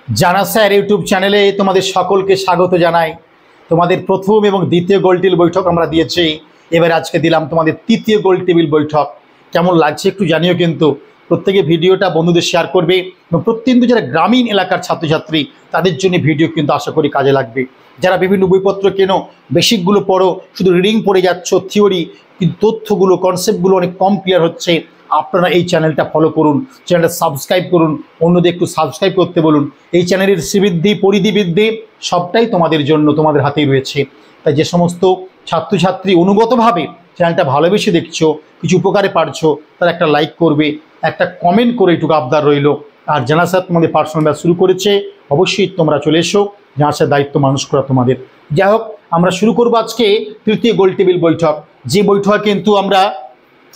জানা sir YouTube চ্যানেলে তোমাদের সকলকে স্বাগত জানাই। তোমাদের প্রথম এবং দ্বিতীয় গোলটেবিল বৈঠক আমরা দিয়েছি, এবার আজকে দিলাম তোমাদের তৃতীয় গোলটেবিল বৈঠক। কেমন লাগছে একটু জানিও, কিন্তু প্রত্যেকে ভিডিওটা বন্ধুদের শেয়ার করবে এবং প্রত্যেক যারা গ্রামীণ এলাকার ছাত্রছাত্রী তাদের জন্য ভিডিও কিন্তু আশা করি কাজে লাগবে। যারা বিভিন্ন বইপত্র কেনো, বেসিকগুলো পড়ো, শুধু রিডিং পড়ে যাচ্ছ, থিওরি, কিন্তু তথ্যগুলো কনসেপ্টগুলো অনেক কম ক্লিয়ার হচ্ছে, আপনারা এই চ্যানেলটা ফলো করুন, চ্যানেলটা সাবস্ক্রাইব করুন, অন্যদের একটু সাবস্ক্রাইব করতে বলুন। এই চ্যানেলের শ্রীবৃদ্ধি পরিধি বৃদ্ধি সবটাই তোমাদের জন্য, তোমাদের হাতেই রয়েছে। তাই যে সমস্ত ছাত্রছাত্রী অনুগতভাবে চ্যানেলটা ভালোবেসে দেখছো, কিছু উপকারে পারছো, তারা একটা লাইক করবে, একটা কমেন্ট করে একটু আবদার রইল। আর জানা স্যার তোমাদের পার্সোনাল ব্যাচ শুরু করেছে, অবশ্যই তোমরা চলে এসো, জানা স্যার দায়িত্ব মানুষ করা তোমাদের। যাই হোক, আমরা শুরু করবো আজকে তৃতীয় গোলটেবিল বৈঠক। যে বৈঠক কিন্তু আমরা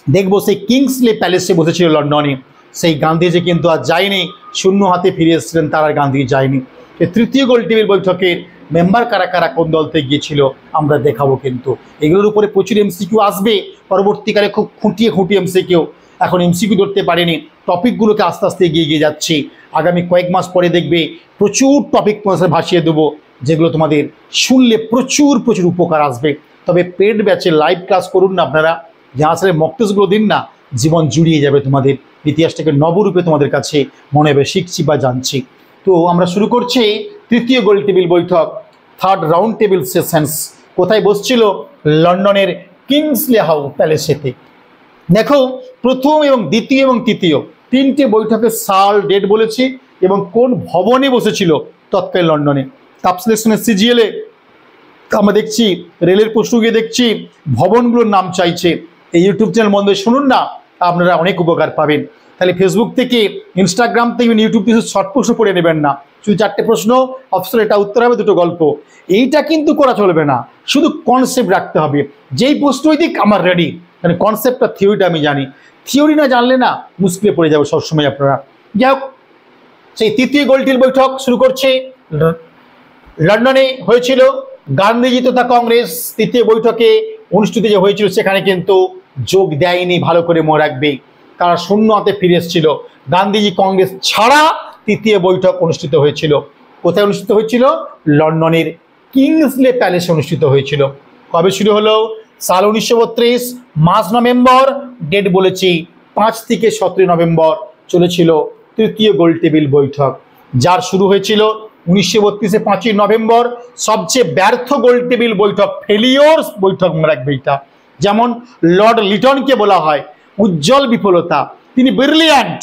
দেখবো সেই কিংসলে প্যালেসে বসেছিল লন্ডনে, সেই গান্ধীজি কিন্তু আর যায়নি, শূন্য হাতে ফিরে এসেছিলেন, তার আর গান্ধী যায়নি। এই তৃতীয় গোলটেবিল বৈঠকের মেম্বার কারা কারা কোন দলতে গিয়েছিল আমরা দেখাবো। কিন্তু এগুলোর উপরে প্রচুর এমসিকিউ আসবে পরবর্তীকালে, খুব খুঁটিয়ে এমসিকিউ। এখন এমসিকিউ ধরতে পারেনি, টপিকগুলোকে আস্তে আস্তে এগিয়ে যাচ্ছি। আগামী কয়েক মাস পরে দেখবে প্রচুর টপিক তোমাদের ভাসিয়ে দেবো, যেগুলো তোমাদের শুনলে প্রচুর উপকার আসবে। তবে পেড ব্যাচে লাইভ ক্লাস করুন না আপনারা, যে আসলে মক টেস্টগুলো দিন না, জীবন জুড়িয়ে যাবে তোমাদের, ইতিহাসটাকে নবরূপে তোমাদের কাছে মনে হবে শিখছি বা জানছি। তো আমরা শুরু করছি তৃতীয় গোলটেবিল বৈঠক, থার্ড রাউন্ড টেবিল সেশনস। কোথায় বসছিল? লন্ডনের কিংসলে হাউস প্যালেসেতে। দেখো, প্রথম এবং দ্বিতীয় এবং তৃতীয় তিনটে বৈঠকের সাল, ডেট বলেছি এবং কোন ভবনে বসেছিল তৎকালীন লন্ডনে। কাপ সিলেকশনের সিজিএলে আমরা দেখছি, রেলের প্রশ্ন গিয়ে দেখছি ভবনগুলোর নাম চাইছে। এই ইউটিউব চ্যানেল বন্ধ শুনুন না, আপনারা অনেক উপকার পাবেন। তাহলে ফেসবুক থেকে, ইনস্টাগ্রাম থেকে, ইউটিউব থেকে শর্ট প্রশ্ন পড়ে নেবেন না, শুধু 4টে প্রশ্ন, অপশন এটা উত্তর হবে, 2টো গল্প। এইটা কিন্তু করা চলবে না, শুধু কনসেপ্ট রাখতে হবে। যেই প্রশ্নই দিক আমার রেডি, মানে কনসেপ্টটা, থিওরিটা আমি জানি। থিওরি না জানলে না মুশকিলে পড়ে যাবে সবসময় আপনারা। যাই হোক, সেই তৃতীয় গোলটেবিল বৈঠক শুরু করছে। লন্ডনে হয়েছিল, গান্ধীজি তথা কংগ্রেস তৃতীয় বৈঠকে অনুষ্ঠিত যে হয়েছিল সেখানে কিন্তু যোগ দেয়নি, ভালো করে মনে রাখবে। তারা শূন্য হাতে ফিরে এসেছিল। গান্ধীজি কংগ্রেস ছাড়া তৃতীয় বৈঠক অনুষ্ঠিত হয়েছিল। কোথায় অনুষ্ঠিত হয়েছিল? লন্ডনের কিংসলে প্যালেসে অনুষ্ঠিত হয়েছিল। কবে শুরু হলো? সাল 1932, মাস নভেম্বর, ডেট বলেছি 5 থেকে 17 নভেম্বর চলেছিল তৃতীয় গোলটেবিল বৈঠক। যার শুরু হয়েছিল 1932-এ 5ই নভেম্বর। সবচেয়ে ব্যর্থ গোলটেবিল বৈঠক, ফেলিওর্স বৈঠক মনে রাখবে এটা। যেমন লর্ড লিটনকে বলা হয় উজ্জ্বল বিফলতা, তিনি ব্রিলিয়ান্ট,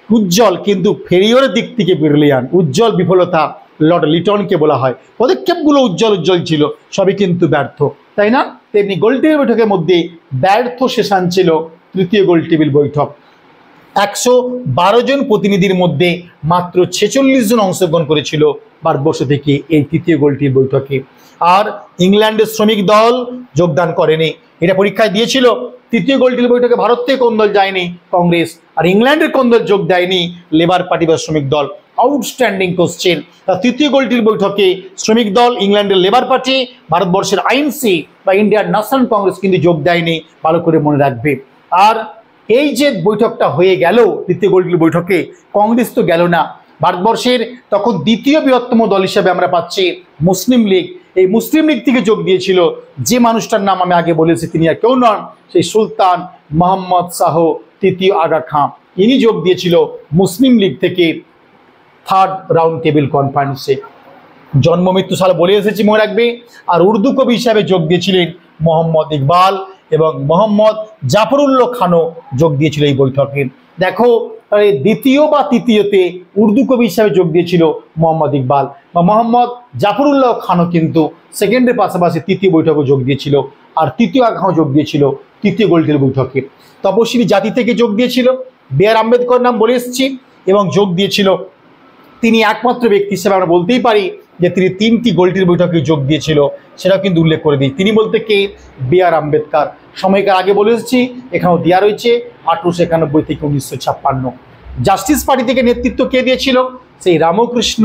উজ্জ্বল, কিন্তু ফেলিওরের দিক থেকে ব্রিলিয়ান্ট, উজ্জ্বল বিফলতা লর্ড লিটনকে বলা হয়। পদক্ষেপগুলো উজ্জ্বল ছিল, সবই কিন্তু ব্যর্থ, তাই না? তেমনি গোলটেবিল বৈঠকের মধ্যে ব্যর্থ সেশন ছিল তৃতীয় গোলটেবিল বৈঠক। 112 জন প্রতিনিধির মধ্যে মাত্র 46 জন অংশগ্রহণ করেছিল ভারতবর্ষ থেকে এই তৃতীয় গোলটেবিল বৈঠকে। আর ইংল্যান্ডের শ্রমিক দল যোগদান করেনি। এটা পরীক্ষায় দিয়েছিল, তৃতীয় গোলটেবিল বৈঠকে ভারত থেকে কোন দল যায়নি? কংগ্রেস। আর ইংল্যান্ডের কোন দল যোগ দেয়নি? লেবার পার্টি বা শ্রমিক দল। Outstanding question. তৃতীয় গোলটেবিল বৈঠকে শ্রমিক দল, ইংল্যান্ডের লেবার পার্টি, ভারতবর্ষের আইএনসি বা ইন্ডিয়ার ন্যাশনাল কংগ্রেস কিন্তু যোগ দেয়নি, ভালো করে মনে রাখবে। আর এই যে বৈঠকটা হয়ে গেল তৃতীয় গোলটেবিল বৈঠকে, কংগ্রেস তো গেল না। ভারতবর্ষের তখন দ্বিতীয় বৃহত্তম দল হিসেবে আমরা পাচ্ছি মুসলিম লীগ। এই মুসলিম লীগ থেকে যোগ দিয়েছিল যে মানুষটার নাম আমি আগে বলেছি, তিনি আর কেউ নন, সেই সুলতান মোহাম্মদ শাহ তৃতীয় আগা খাঁ। ইনি যোগ দিয়েছিল মুসলিম লীগ থেকে থার্ড রাউন্ড টেবিল কনফারেন্সে। জন্ম মৃত্যু সাল বলে এসেছি, মনে রাখবে। আর উর্দু কবি হিসাবে যোগ দিয়েছিলেন মোহাম্মদ ইকবাল এবং মোহাম্মদ জাফরুল্লাহ খানও যোগ দিয়েছিল এই বৈঠকে। দেখো, দ্বিতীয় বা তৃতীয়তে উর্দু কবি হিসাবে যোগ দিয়েছিল মোহাম্মদ ইকবাল বা মোহাম্মদ জাফরুল্লাহ খানও কিন্তু সেকেন্ডের পাশাপাশি তৃতীয় বৈঠকে যোগ দিয়েছিল। আর তৃতীয় আগাও যোগ দিয়েছিল তৃতীয় গোলটেবিল বৈঠকে। তপশিলি জাতি থেকে যোগ দিয়েছিল, বি.আর. আম্বেদকর নাম বলে এসেছি, এবং যোগ দিয়েছিল। তিনি একমাত্র ব্যক্তি হিসেবে আমরা বলতেই পারি যে তিনি 3টি গোলটেবিল বৈঠকে যোগ দিয়েছিল, সেটাও কিন্তু উল্লেখ করে দিই। তিনি বলতে কে? বি.আর. আম্বেদকর। সময়কাল আগে বলে এসেছি, এখানেও দেওয়া রয়েছে 1891 থেকে 1956। জাস্টিস পার্টি থেকে নেতৃত্ব কে দিয়েছিল? সেই রামকৃষ্ণ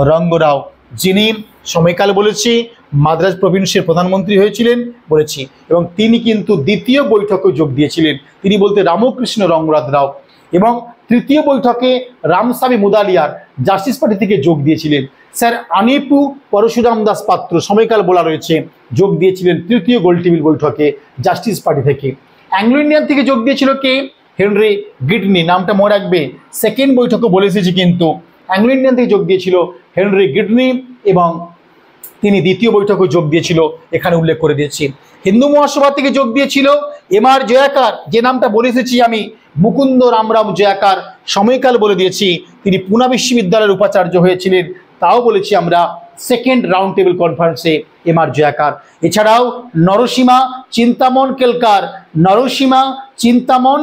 রঙ্গরাও, যিনি সময়কাল বলেছি মাদ্রাজ প্রভিন্সের প্রধানমন্ত্রী হয়েছিলেন বলেছি, এবং তিনি কিন্তু দ্বিতীয় বৈঠকে যোগ দিয়েছিলেন। তিনি বলতে রামকৃষ্ণ রঙ্গরাও রাও। এবং তৃতীয় বৈঠকে রামস্বামী মুদালিয়ার জাস্টিস পার্টি থেকে যোগ দিয়েছিলেন। স্যার আনিপু পরশুরাম দাস পাত্র সময়কাল বলা রয়েছে যোগ দিয়েছিলেন তৃতীয় গোলটেবিল বৈঠকে জাস্টিস পার্টি থেকে। অ্যাংলো ইন্ডিয়ান থেকে যোগ দিয়েছিল কে? হেনরি গিডনি, নামটা মনে রাখবে, সেকেন্ড বৈঠকে বলে এসেছি কিন্তু অ্যাংলো ইন্ডিয়ান থেকে যোগ দিয়েছিল হেনরি গিডনি এবং তিনি দ্বিতীয় বৈঠকে যোগ দিয়েছিল, এখানে উল্লেখ করে দিয়েছি। হিন্দু মহাসভা থেকে যোগ দিয়েছিল এমআর জয়াকার, যে নামটা বলে এসেছি আমি, মুকুন্দ রামরাম জয়াকার, সময়কাল বলে দিয়েছি, তিনি পুনা বিশ্ববিদ্যালয়ের উপাচার্য হয়েছিলেন, তাও বলেছি আমরা সেকেন্ড রাউন্ড টেবিল কনফারেন্সে এমআর জয়াকার। এছাড়াও নরসীমা চিন্তামন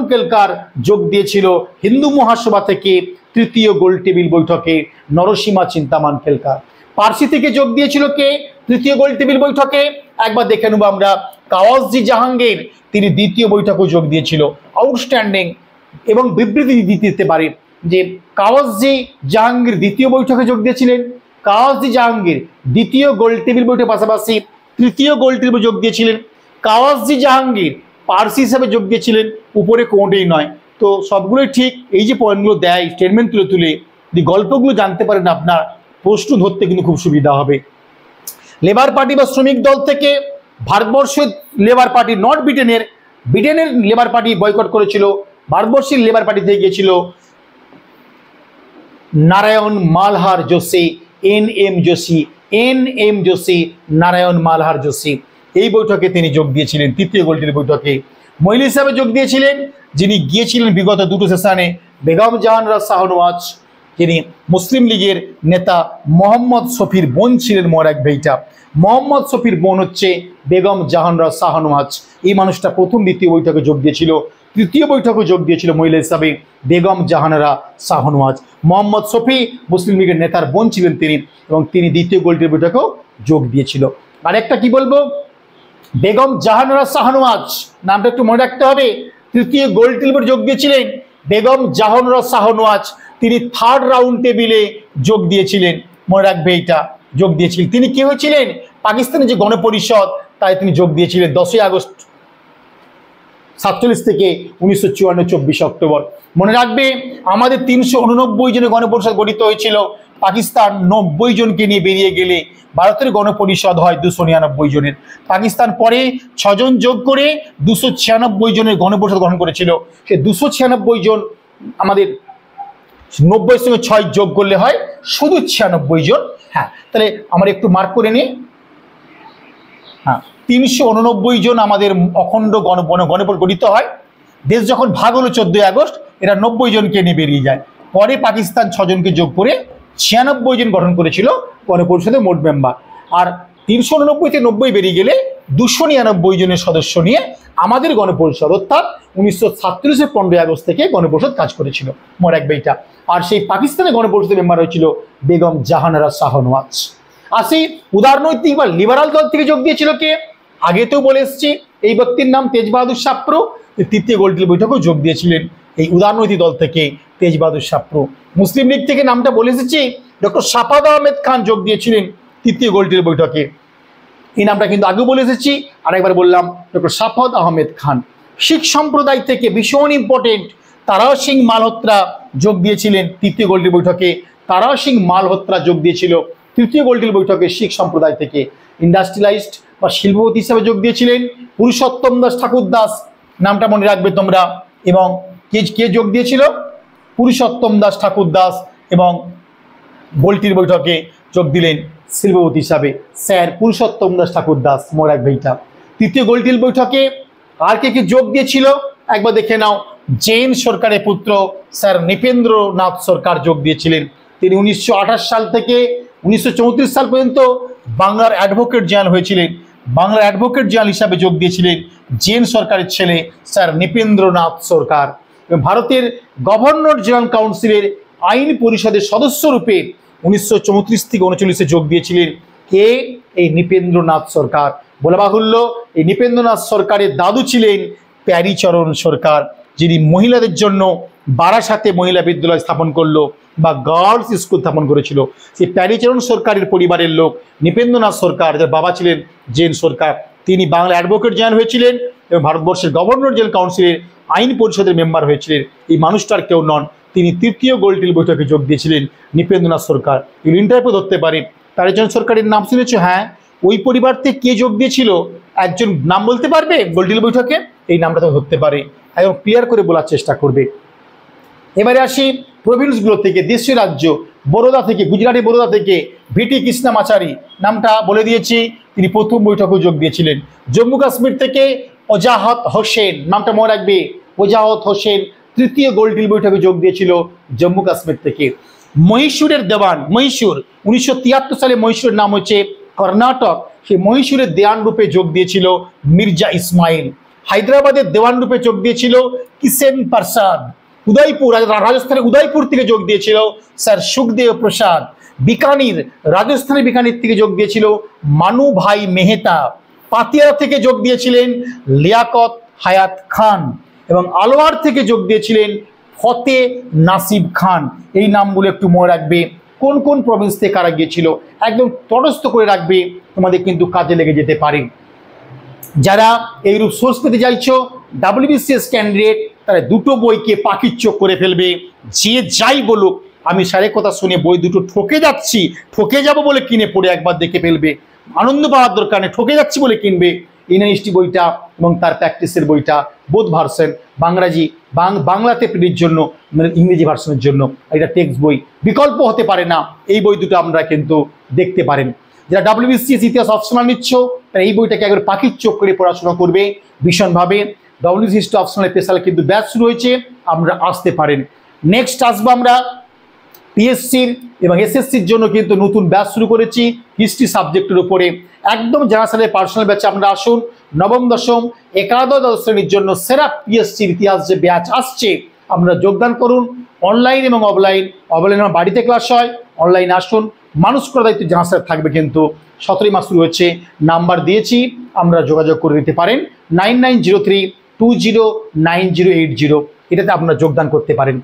কেলকার যোগ দিয়েছিল হিন্দু মহাসভা থেকে তৃতীয় গোলটেবিল বৈঠকে, নরসীমা চিন্তামন কেলকার। পার্সি থেকে যোগ দিয়েছিল কে তৃতীয় গোলটেবিল বৈঠকে? একবার দেখে নেব আমরা, কাওয়াসজি জাহাঙ্গীর, তিনি দ্বিতীয় বৈঠকে যোগ দিয়েছিল। আউটস্ট্যান্ডিং এবং বিবৃতি দিতে পারে যে কাওয়াসজি জাহাঙ্গীর দ্বিতীয় বৈঠকে যোগ দিয়েছিলেন। কাওয়াসজি জাহাঙ্গীর দ্বিতীয় গোলটেবিল বৈঠকের পাশাপাশি তৃতীয় গোলটেবিল যোগ দিয়েছিলেন। কাওয়াসজি জাহাঙ্গীর পার্সি হিসাবে যোগ দিয়েছিলেন, উপরে কোনোটাই নয়। তো সবগুলোই ঠিক। এই যে পয়েন্টগুলো দেয় স্টেটমেন্ট তুলে যদি গল্পগুলো জানতে পারেন আপনার প্রশ্ন ধরতে কিন্তু খুব সুবিধা হবে। লেবার পার্টি বা শ্রমিক দল থেকে ভারতবর্ষের লেবার পার্টি, নট ব্রিটেনের লেবার পার্টি বয়কট করেছিল। ভারতবর্ষের লেবার পার্টিতে গিয়েছিল নারায়ণ মালহার যোশী, এনএম যোশী, নারায়ণ মালহার যোশী। এই বৈঠকে তিনি যোগ দিয়েছিলেন তৃতীয় গোলটেবিল বৈঠকে। মহিলা হিসাবে যোগ দিয়েছিলেন যিনি গিয়েছিলেন বিগত দুটো সেশনে, বেগম জাহানারা শাহনওয়াজ, যিনি মুসলিম লীগের নেতা মোহাম্মদ শফির বোন ছিলেন। মনে রাখবে এইটা, মোহাম্মদ শফির বোন হচ্ছে বেগম জাহানারা শাহনওয়াজ। এই মানুষটা প্রথম দ্বিতীয় বৈঠকে যোগ দিয়েছিল। তৃতীয় বৈঠকে যোগ দিয়েছিল মহিলা হিসাবে বেগম জাহানারা শাহনওয়াজ। মোহাম্মদ শফি মুসলিম লীগের নেতার বোন ছিলেন তিনি, এবং তিনি দ্বিতীয় গোলটেবিল বৈঠকেও যোগ দিয়েছিল। আর একটা কি বলবো, বেগম জাহানারা শাহনওয়াজ নামটা একটু মনে রাখতে হবে। তৃতীয় গোলটেবিলে যোগ দিয়েছিলেন বেগম জাহানারা শাহনওয়াজ, তিনি থার্ড রাউন্ড টেবিলে যোগ দিয়েছিলেন। মনে রাখবে এইটা, যোগ দিয়েছিলেন। তিনি কি হয়েছিলেন? পাকিস্তানের যে গণপরিষদ, তাই তিনি যোগ দিয়েছিলেন 10ই আগস্ট 47 থেকে 1954 24 অক্টোবর। মনে রাখবে আমাদের 389 জনের গণপরিষদ গঠিত হয়েছিল। পাকিস্তান 90 জনকে নিয়ে বেরিয়ে গেলে ভারতের গণপরিষদ হয় 299 জনের। পাকিস্তান পরে 6 জন যোগ করে 296 জনের গণপরিষদ গঠন করেছিল। সে 296 জন আমাদের 90 সঙ্গে 6 যোগ করলে হয় শুধু 96 জন। হ্যাঁ, তাহলে আমরা একটু মার্ক করে নিই। হ্যাঁ, 389 জন আমাদের অখণ্ড গণপরিষদ গঠিত হয়। দেশ যখন ভাগ হলো 14 আগস্ট, এরা 90 জনকে নিয়ে বেরিয়ে যায়। পরে পাকিস্তান 6 জনকে যোগ করে 96 জন গঠন করেছিল গণপরিষদের মোট মেম্বার। আর 389 থেকে 90 বেরিয়ে গেলে 299 জনের সদস্য নিয়ে আমাদের গণপরিষদ, অর্থাৎ 1947-এর 15 আগস্ট থেকে গণপরিষদ কাজ করেছিল। মনে রাখবে এটা। আর সেই পাকিস্তানের গণপরিষদের মেম্বার হয়েছিল বেগম জাহানারা শাহনওয়াজ। আর সেই উদারনৈতিক বা লিবারাল দল থেকে যোগ দিয়েছিল কে? আগেতেও বলে এসেছি, এই ব্যক্তির নাম তেজ বাহাদুর শাপ্রো। তৃতীয় গোলটেবিল বৈঠকেও যোগ দিয়েছিলেন এই উদারনৈতিক দল থেকে তেজ বাহাদুর শাপ্রো। মুসলিম লীগ থেকে নামটা বলে এসেছি, ডক্টর শাফাদ আহমেদ খান যোগ দিয়েছিলেন তৃতীয় গোলটেবিল বৈঠকে। এই নামটা কিন্তু আগেও বলে এসেছি, আরেকবার বললাম, ডক্টর শাফাদ আহমেদ খান। শিখ সম্প্রদায় থেকে ভীষণ ইম্পর্টেন্ট তারা সিং মালহোত্রা যোগ দিয়েছিলেন তৃতীয় গোলটেবিল বৈঠকে। তারা সিং মালহোত্রা যোগ দিয়েছিল তৃতীয় গোলটেবিল বৈঠকে শিখ সম্প্রদায় থেকে। ইন্ডাস্ট্রিয়ালিস্ট বা শিল্পপতি হিসাবে যোগ দিয়েছিলেন পুরুষোত্তম দাস ঠাকুর দাস, নামটা মনে রাখবে তোমরা। এবং কে যোগ দিয়েছিল? পুরুষোত্তম দাস ঠাকুর দাস। এবং গোলটেবিল বৈঠকে যোগ দিলেন শিল্পপতি হিসাবে স্যার পুরুষোত্তম দাস ঠাকুর দাস। মনে রাখবে এইটা। তৃতীয় গোলটেবিল বৈঠকে আর কে যোগ দিয়েছিল একবার দেখে নাও। জৈন সরকারের পুত্র স্যার নৃপেন্দ্রনাথ সরকার যোগ দিয়েছিলেন। তিনি 1928 সাল থেকে 1934 সাল পর্যন্ত বাংলার অ্যাডভোকেট জেনারেল হয়েছিলেন। বাংলার অ্যাডভোকেট জেনারেল হিসাবে যোগ দিয়েছিলেন জৈন সরকারের ছেলে স্যার নৃপেন্দ্রনাথ সরকার। এবং ভারতের গভর্নর জেনারেল কাউন্সিলের আইন পরিষদের সদস্য রূপে 1934 থেকে 1939 যোগ দিয়েছিলেন কে? এই নৃপেন্দ্রনাথ সরকার। বলা বাহুল্য এই নৃপেন্দ্রনাথ সরকারের দাদু ছিলেন প্যারীচরণ সরকার, যিনি মহিলাদের জন্য বারাসাতে মহিলা বিদ্যালয় স্থাপন করলো বা গার্লস স্কুল স্থাপন করেছিল। সেই প্যারীচরণ সরকারের পরিবারের লোক নৃপেন্দ্রনাথ সরকার, যার বাবা ছিলেন জৈন সরকার। তিনি বাংলা অ্যাডভোকেট জেনারেল হয়েছিলেন এবং ভারতবর্ষের গভর্নর জেনারেল কাউন্সিলের আইন পরিষদের মেম্বার হয়েছিলেন। এই মানুষটার কেউ নন, তিনি তৃতীয় গোলটেবিল বৈঠকে যোগ দিয়েছিলেন নৃপেন্দ্রনাথ সরকার। এগুলো ইন্টারভিউ ধরতে পারে। তারিজন সরকারের নাম শুনেছ? হ্যাঁ। ওই পরিবার থেকে কে যোগ দিয়েছিল? একজন নাম বলতে পারবে গোলটেবিল বৈঠকে? এই নামটা তো ধরতে পারে, এবং ক্লিয়ার করে বলার চেষ্টা করবে। এবারে আসি প্রভিন্সগুলো থেকে, দেশীয় রাজ্য। বরোদা থেকে, গুজরাটি বরোদা থেকে ভিটি কৃষ্ণমাচারী নামটা বলে দিয়েছি, তিনি প্রথম বৈঠকে যোগ দিয়েছিলেন। জম্মু কাশ্মীর থেকে ওজাহত হোসেন, নামটা মনে রাখবে, ওজাহত হোসেন তৃতীয় গোলটেবিল বৈঠকে যোগ দিয়েছিল জম্মু কাশ্মীর থেকে। মহীশূরের দেওয়ান, মহীশূর 1973 সালে মহীশূরের নাম হচ্ছে কর্ণাটক, সেই মহীশূরের দেওয়ান রূপে যোগ দিয়েছিল মির্জা ইসমাইল। হায়দ্রাবাদের দেওয়ান রূপে যোগ দিয়েছিল কিষেন প্রসাদ। উদয়পুর, রাজস্থানের উদয়পুর থেকে যোগ দিয়েছিল স্যার সুখদেব প্রসাদ। বিকানির, রাজস্থানের বিকানির থেকে যোগ দিয়েছিল মানু ভাই মেহতা। পাতিয়ালা থেকে যোগ দিয়েছিলেন লিয়াকত হায়াত খান, এবং আলোয়ার থেকে যোগ দিয়েছিলেন ফতে নাসিব খান। এই নামগুলো একটু মনে রাখবে, কোন কোন প্রভিন্স থেকে কারা গিয়েছিল, একদম তটস্থ করে রাখবে, তোমাদের কিন্তু কাজে লেগে যেতে পারে। যারা এইরূপ সোর্স পেতে চাইছো, WBCS ক্যান্ডিডেট, তারা দুটো বইকে পাখির চোখ করে ফেলবে। যে যাই বলুক, আমি স্যারের কথা শুনে বই দুটো ঠকে যাচ্ছি, ঠকে যাব বলে কিনে পড়ে একবার দেখে ফেলবে। আনন্দ পাওয়ার দরকার নেই, ঠকে যাচ্ছি বলে কিনবে। ইউনিভার্সিটি বইটা এবং তার প্র্যাকটিসের বইটা, বোধ ভার্সন, বাংলাতে প্রিন্টের জন্য, মানে ইংরেজি ভার্সনের জন্য, এটা টেক্সট বই, বিকল্প হতে পারে না। এই বই দুটো আপনারা কিন্তু দেখতে পারেন। যারা WBCS ইতিহাস অপশনাল নিচ্ছ, তারা এই বইটাকে একবার পাখির চোখ করে পড়াশোনা করবে ভীষণভাবে। WBCS হিস্ট্রি অপশনাল স্পেশাল কিন্তু ব্যাচ শুরু হয়েছে, আমরা আসতে পারেন। নেক্সট আসবো আমরা PSCর এবং SSCর জন্য কিন্তু নতুন ব্যাচ শুরু করেছি হিস্ট্রি সাবজেক্টের উপরে। একদম যারা সাথে পার্সোনাল ব্যাচে আমরা আসুন। নবম, দশম, একাদশ, দ্বাদশ শ্রেণীর জন্য সেরা PSCর ইতিহাস যে ব্যাচ আসছে, আমরা যোগদান করুন। অনলাইন এবং অফলাইন, অফলাইনে আমার বাড়িতে ক্লাস হয়, অনলাইনে আসুন। মানুষ করার দায়িত্ব জানা স্যার থাকবে কিন্তু। 17 মাস শুরু হচ্ছে, নাম্বার দিয়েছি, আমরা যোগাযোগ করে নিতে পারেন 9903209080, এটাতে আপনারা যোগদান করতে পারেন।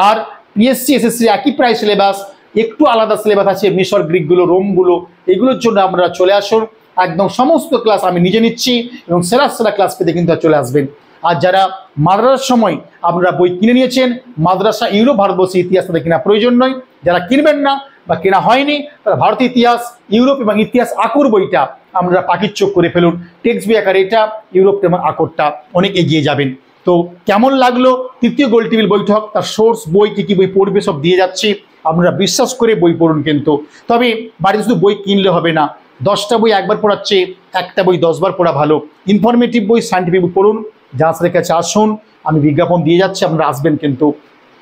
আর PSC SSC একই প্রায় সিলেবাস, একটু আলাদা সিলেবাস আছে, মিশর, গ্রিকগুলো, রোমগুলো, এগুলোর জন্য আপনারা চলে আসুন। একদম সমস্ত ক্লাস আমি নিজে নিচ্ছি, এবং সেরা সেরা ক্লাস পেতে কিন্তু চলে আসবেন। আর যারা মাদ্রাসার সময় আপনারা বই কিনে নিয়েছেন, মাদ্রাসা ইউরোপ ভারতবর্ষের ইতিহাস তাদের কেনা প্রয়োজন নয়। যারা কিনবেন না বা কেনা হয়নি, তারা ভারতীয় ইতিহাস, ইউরোপ এবং ইতিহাস আকর বইটা আপনারা পাখির চোখ করে ফেলুন। টেক্সট বই আকারে এটা, ইউরোপ এবং আকরটা অনেক এগিয়ে যাবেন। তো কেমন লাগলো তৃতীয় গোলটেবিল বৈঠক, তার সোর্স, বই কী কী বই পড়বে সব দিয়ে যাচ্ছি, আপনারা বিশ্বাস করে বই পড়ুন কিন্তু। তবে বাড়িতে শুধু বই কিনলে হবে না, 10টা বই একবার পড়াচ্ছে, একটা বই 10 বার পড়া ভালো। ইনফরমেটিভ বই, সায়েন্টিফিক বই পড়ুন। যার সাথে কাছে আসুন, আমি বিজ্ঞাপন দিয়ে যাচ্ছি, আপনারা আসবেন কিন্তু,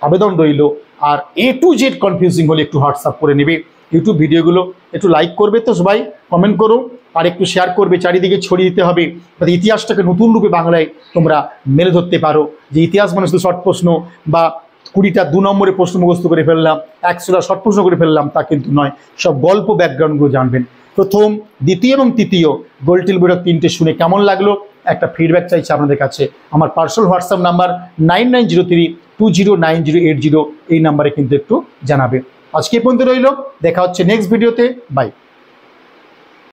আবেদন রইল। আর A to Z কনফিউজিং হলে একটু হোয়াটসঅ্যাপ করে নেবে। ইউটিউব ভিডিওগুলো একটু লাইক করবে তো সবাই, কমেন্ট করো, আর একটু শেয়ার করবে, চারিদিকে ছড়িয়ে দিতে হবে, যাতে ইতিহাসটাকে নতুন রূপে বাংলায় তোমরা মেলে ধরতে পারো। যে ইতিহাস মানে শুধু শর্ট প্রশ্ন বা 20টা 2 নম্বরের প্রশ্ন মুখস্থ করে ফেললাম, 100টা শর্ট প্রশ্ন করে ফেললাম, তা কিন্তু নয়। সব গল্প, ব্যাকগ্রাউন্ডগুলো জানবেন। প্রথম, দ্বিতীয় এবং তৃতীয় গোলটেবিল বৈঠক 3টে শুনে কেমন লাগলো, একটা ফিডব্যাক চাইছি আপনাদের কাছে। আমার পার্সোনাল হোয়াটসঅ্যাপ নাম্বার 9903209080, এই নাম্বারে কিন্তু একটু জানাবে। আজকে পর্যন্ত রইল, দেখা হচ্ছে নেক্সট ভিডিওতে। বাই।